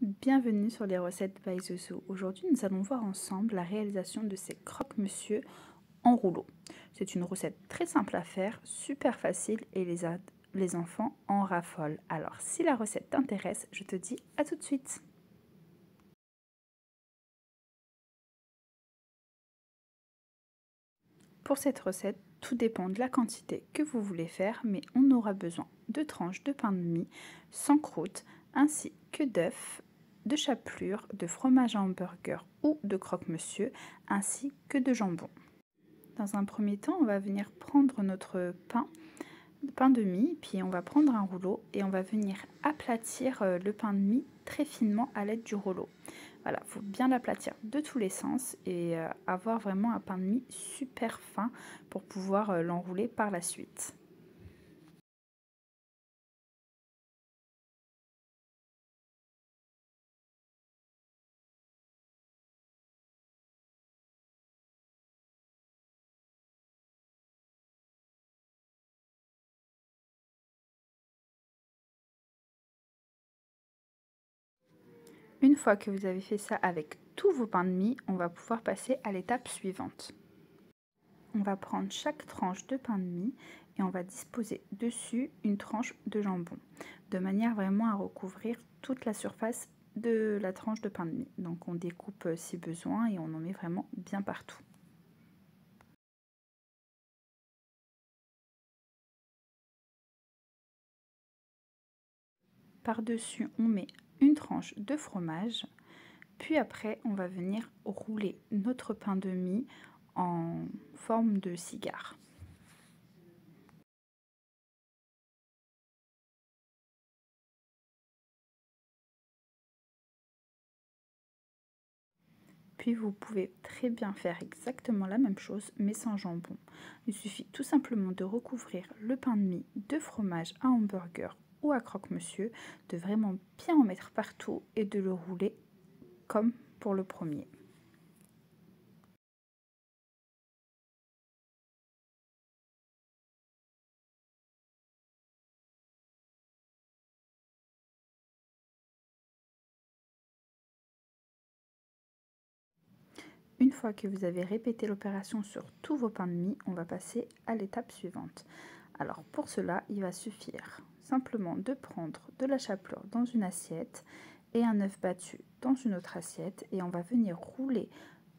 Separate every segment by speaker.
Speaker 1: Bienvenue sur les recettes by Zozo. Aujourd'hui, nous allons voir ensemble la réalisation de ces croque-monsieur en rouleau. C'est une recette très simple à faire, super facile et les enfants en raffolent. Alors, si la recette t'intéresse, je te dis à tout de suite. Pour cette recette, tout dépend de la quantité que vous voulez faire, mais on aura besoin de tranches de pain de mie sans croûte, ainsi que d'œufs, de chapelure, de fromage à hamburger ou de croque-monsieur, ainsi que de jambon. Dans un premier temps, on va venir prendre notre pain de mie, puis on va prendre un rouleau et on va venir aplatir le pain de mie très finement à l'aide du rouleau. Voilà, il faut bien l'aplatir de tous les sens et avoir vraiment un pain de mie super fin pour pouvoir l'enrouler par la suite. Une fois que vous avez fait ça avec tous vos pains de mie, on va pouvoir passer à l'étape suivante. On va prendre chaque tranche de pain de mie et on va disposer dessus une tranche de jambon, de manière vraiment à recouvrir toute la surface de la tranche de pain de mie. Donc on découpe si besoin et on en met vraiment bien partout. Par-dessus, on met une tranche de fromage, puis après, on va venir rouler notre pain de mie en forme de cigare. Puis vous pouvez très bien faire exactement la même chose mais sans jambon. Il suffit tout simplement de recouvrir le pain de mie de fromage à hamburger ou à croque-monsieur, de vraiment bien en mettre partout et de le rouler comme pour le premier. Une fois que vous avez répété l'opération sur tous vos pains de mie, on va passer à l'étape suivante. Alors pour cela, il va suffire simplement de prendre de la chapelure dans une assiette et un œuf battu dans une autre assiette et on va venir rouler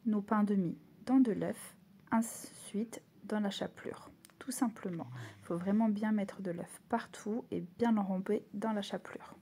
Speaker 1: nos pains de mie dans de l'œuf, ensuite dans la chapelure. Tout simplement, il faut vraiment bien mettre de l'œuf partout et bien l'enrober dans la chapelure.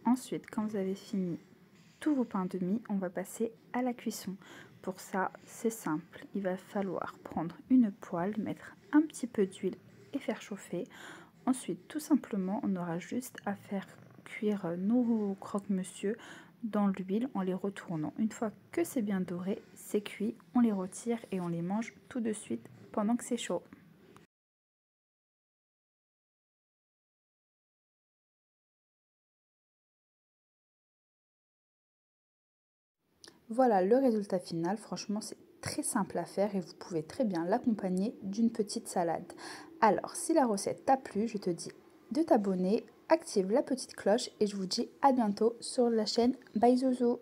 Speaker 1: Ensuite, quand vous avez fini tous vos pains de mie, on va passer à la cuisson. Pour ça, c'est simple. Il va falloir prendre une poêle, mettre un petit peu d'huile et faire chauffer. Ensuite, tout simplement, on aura juste à faire cuire nos croque-monsieur dans l'huile en les retournant. Une fois que c'est bien doré, c'est cuit, on les retire et on les mange tout de suite pendant que c'est chaud. Voilà le résultat final, franchement c'est très simple à faire et vous pouvez très bien l'accompagner d'une petite salade. Alors si la recette t'a plu, je te dis de t'abonner, active la petite cloche et je vous dis à bientôt sur la chaîne By Zozo.